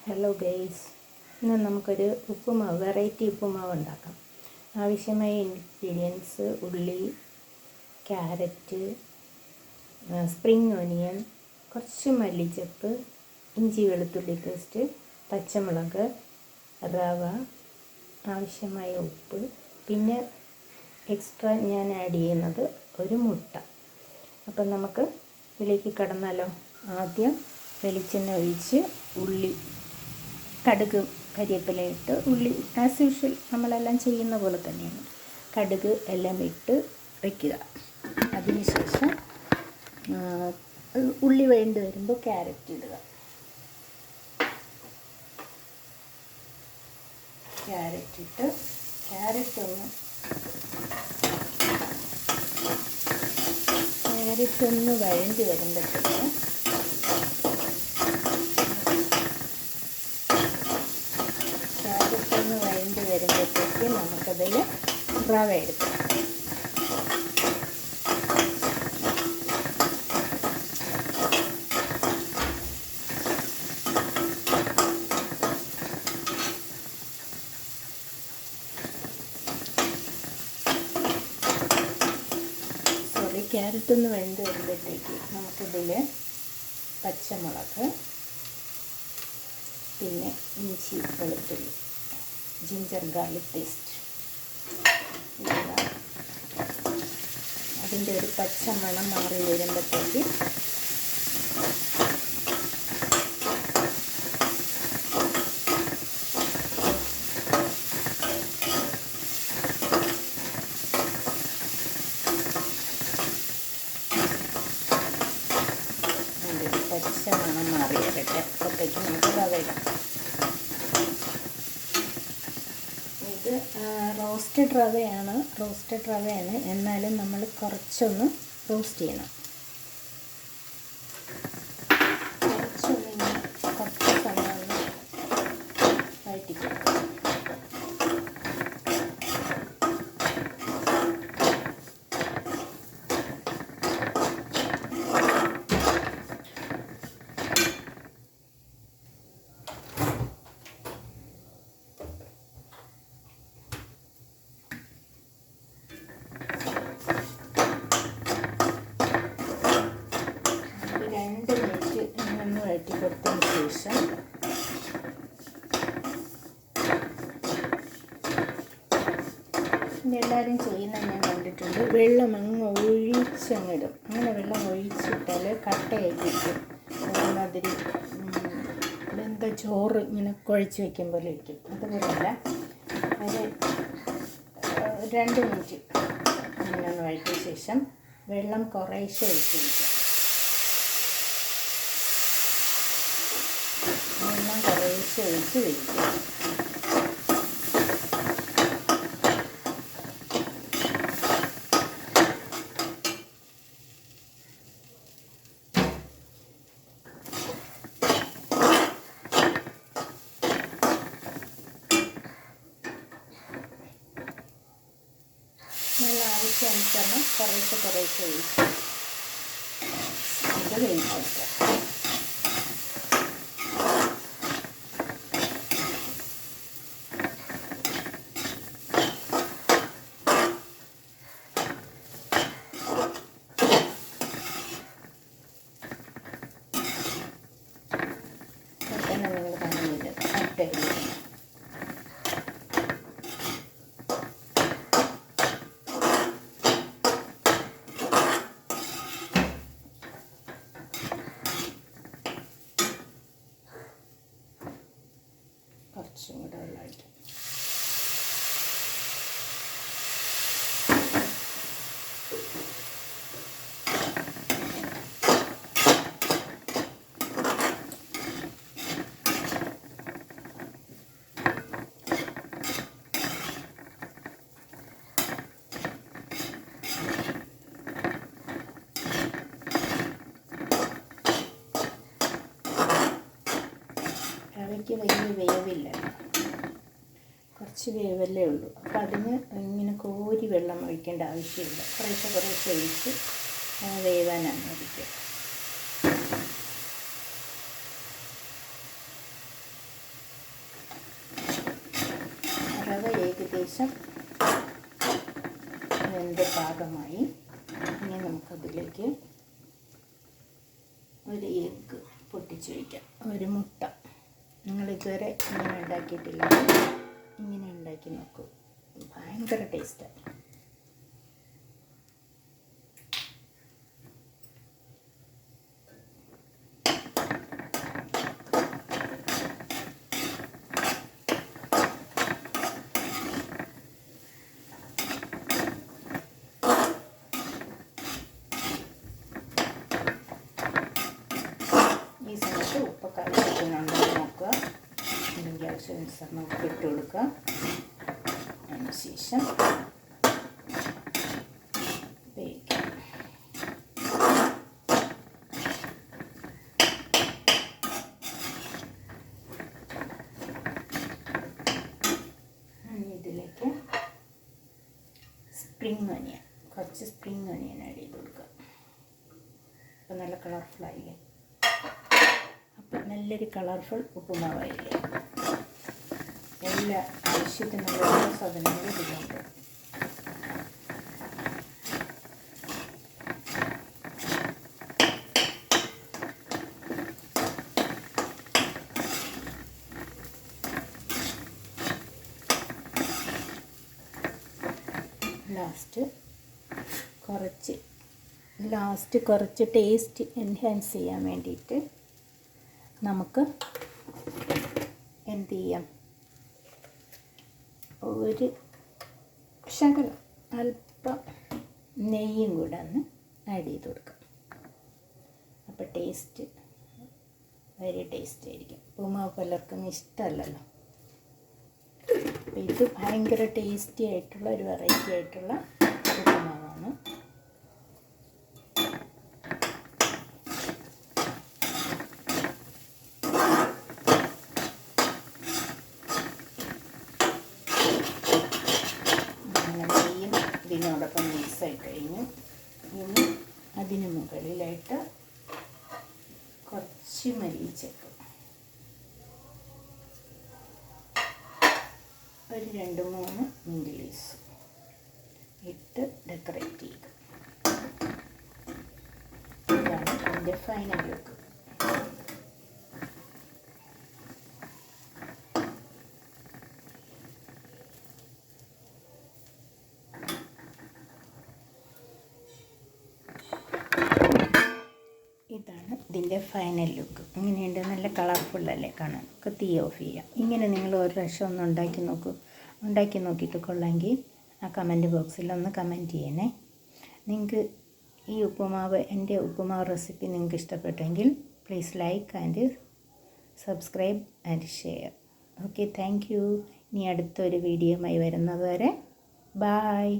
Hello guys, ഇന്ന് നമുക്കൊരു ഉപ്പുമാവ്, variety ഉപ്പുമാവ് ഉണ്ടാക്കാം. ആവശ്യമായ ഇൻഗ്രീഡിയൻസ്: ഉള്ളി, ക്യാരറ്റ്, സ്പ്രിംഗ് ഓനിയൻ, കുറച്ച് മല്ലിച്ചപ്പ്, ഇഞ്ചി വെളുത്തുള്ളി പേസ്റ്റ്, പച്ചമുളക്, റവ, ആവശ്യമായ ഉപ്പ്, പിന്നെ എക്സ്ട്രാ ഞാൻ ആഡ് ചെയ്യുന്നത് ഒരു മുട്ട. അപ്പം നമുക്ക് ഇതിലേക്ക് കടന്നാലോ. ആദ്യം വെളിച്ചെണ്ണ ഒഴിച്ച് ഉള്ളി, കടുക്, കരിവേപ്പില ഇട്ട് ഉള്ളി ആസ് യൂഷ്വൽ നമ്മളെല്ലാം ചെയ്യുന്ന പോലെ തന്നെയാണ് കടുക് എല്ലാം ഇട്ട് വയ്ക്കുക. അതിനുശേഷം ഉള്ളി വേണ്ടി വരുമ്പോൾ ക്യാരറ്റ് ഇടുക. ക്യാരറ്റ് ഇട്ട് ക്യാരറ്റ് ഒന്ന് വഴണ്ടി വരുമ്പോഴത്തേക്ക് നമുക്കതിൽ റവ എടുക്കാം. ക്യാരറ്റ് ഒന്ന് വെന്ത് വരുമ്പോഴത്തേക്ക് നമുക്കിതിൽ പച്ചമുളക്, പിന്നെ ഇഞ്ചി വെളുത്തുള്ളി, ജിഞ്ചർ ഗാർലിക് പേസ്റ്റ് ഇടുക. അതിൻ്റെ ഒരു പച്ച മണം മാറി വരുമ്പോഴത്തേക്ക് പച്ച മണം മാറി വരട്ടെ. അപ്പോഴത്തേക്ക് നമുക്ക് റവ ഇടാം. ഇത് റോസ്റ്റഡ് റവയാണ്, എന്നാലും നമ്മൾ കുറച്ചൊന്ന് റോസ്റ്റ് ചെയ്യണം. കുറച്ച് സമയം ഒന്ന് വഴറ്റിക്കണം. വഴറ്റി കൊടുത്തതിന് ശേഷം എല്ലാവരും ചെയ്യുന്ന ഞാൻ കണ്ടിട്ടുണ്ട്, വെള്ളം അങ്ങ് ഒഴിച്ചങ്ങിടും. അങ്ങനെ വെള്ളം ഒഴിച്ചിട്ടാൽ കട്ടയായിരിക്കും, ഒരുമാതിരി എന്താ ചോറ് ഇങ്ങനെ കുഴച്ച് വയ്ക്കും പോലെ ഇരിക്കും. അതുപോലെയല്ല, ഒരു 2 മിനിറ്റ് അങ്ങനെ ഒന്ന് വഴറ്റിയ ശേഷം വെള്ളം കുറേശ്ശെ ഒഴിച്ച് വയ്ക്കുക. വെള്ളം കുറേശ്ശെ ഒഴിച്ച് വയ്ക്കുക. വെള്ളം ആവശ്യാനുസരണം കുറേശ്ശെ ഒഴിച്ച് ഇത് വേവിച്ചെടുക്കുക. നിങ്ങൾ പറഞ്ഞിട്ട് അട്ടയില്ല. കുറച്ചും കൂടെ വെള്ളമായിട്ട് റവയ്ക്ക് വലിയ വേവില്ല, കുറച്ച് വേവല്ലേ ഉള്ളൂ. അപ്പോൾ അതിന് ഇങ്ങനെ കോരി വെള്ളം ഒഴിക്കേണ്ട ആവശ്യമില്ല. കുറേശ്ശെ ഒഴിച്ച് വേവാൻ അനുവദിക്കുക. ഏകദേശം വെന്ത പാകമായി. ഇനി നമുക്കതിലേക്ക് ഒരു എഗ്ഗ് പൊട്ടിച്ച് വയ്ക്കാം, ഒരു മുട്ട. നിങ്ങളിതുവരെ ഇങ്ങനെ ഉണ്ടാക്കിയിട്ടില്ല, ഇങ്ങനെ ഉണ്ടാക്കി നോക്കൂ, ഭയങ്കര ടേസ്റ്റാണ്. ഈ സമയത്ത് ഉപ്പൊക്കെ ആവശ്യത്തിനുണ്ടോ നോക്കുക, അല്ലെങ്കിൽ ആവശ്യാനുസരണം ഉപ്പ് ഇട്ട് കൊടുക്കുക. അതിന് ശേഷം വേവിക്കാം. ഇതിലേക്ക് കുറച്ച് സ്പ്രിംഗ് ഒനിയൻ ആഡ് ചെയ്ത് കൊടുക്കുക. അപ്പോൾ നല്ല കളർഫുള്ളായില്ലേ? അപ്പം നല്ലൊരു കളർഫുൾ ഉപ്പുമാവായില്ലേ? എല്ലാ ആവശ്യത്തിനുള്ള സാധനങ്ങളും ഇതിലുണ്ട്. ലാസ്റ്റ് കുറച്ച് ടേസ്റ്റ് എൻഹാൻസ് ചെയ്യാൻ വേണ്ടിയിട്ട് നമുക്ക് എന്ത് ചെയ്യാം, ഒരു ശകലം അല്പം നെയ്യും കൂടെ ഒന്ന് ആഡ് ചെയ്ത് കൊടുക്കാം. അപ്പോൾ ടേസ്റ്റ് വെരി ടേസ്റ്റ് ആയിരിക്കും. ഉപ്പുമാവ് പലർക്കും ഇഷ്ടമല്ലല്ലോ. അപ്പോൾ ഇത് ഭയങ്കര ടേസ്റ്റി ആയിട്ടുള്ള ഒരു വെറൈറ്റി ആയിട്ടുള്ള ഉപ്പുമാവാണ്. ഇതിനോടൊപ്പം മിക്സായി കഴിഞ്ഞു. ഇനി അതിന് മുകളിലായിട്ട് കുറച്ച് മല്ലിച്ചപ്പ്, ഒരു 2-3 മിൻറ്റ് ലീവ്സ് ഇട്ട് ഡെക്കറേറ്റ് ചെയ്യുക. ഇതാണ് അതിൻ്റെ ഫൈനൽ ലുക്ക്. ഇതാണ് ഇതിൻ്റെ ഫൈനൽ ലുക്ക്. ഇങ്ങനെയുണ്ട്, നല്ല കളർഫുള്ളല്ലേ കാണാൻ. ഒക്കെ തീ ഓഫ് ചെയ്യാം. ഇങ്ങനെ നിങ്ങൾ ഒരു പ്രാവശ്യം ഒന്ന് ഉണ്ടാക്കി നോക്കിയിട്ട് കൊള്ളാമെങ്കിൽ ആ കമൻറ്റ് ബോക്സിൽ ഒന്ന് കമൻറ്റ് ചെയ്യണേ. നിങ്ങൾക്ക് ഈ ഉപ്പുമാവ്, എൻ്റെ ഉപ്പുമാവ് റെസിപ്പി നിങ്ങൾക്ക് ഇഷ്ടപ്പെട്ടെങ്കിൽ please like and subscribe and share. Okay, thank you. ഇനി അടുത്തൊരു വീഡിയോയുമായി വരുന്നത് വരെ ബായ്.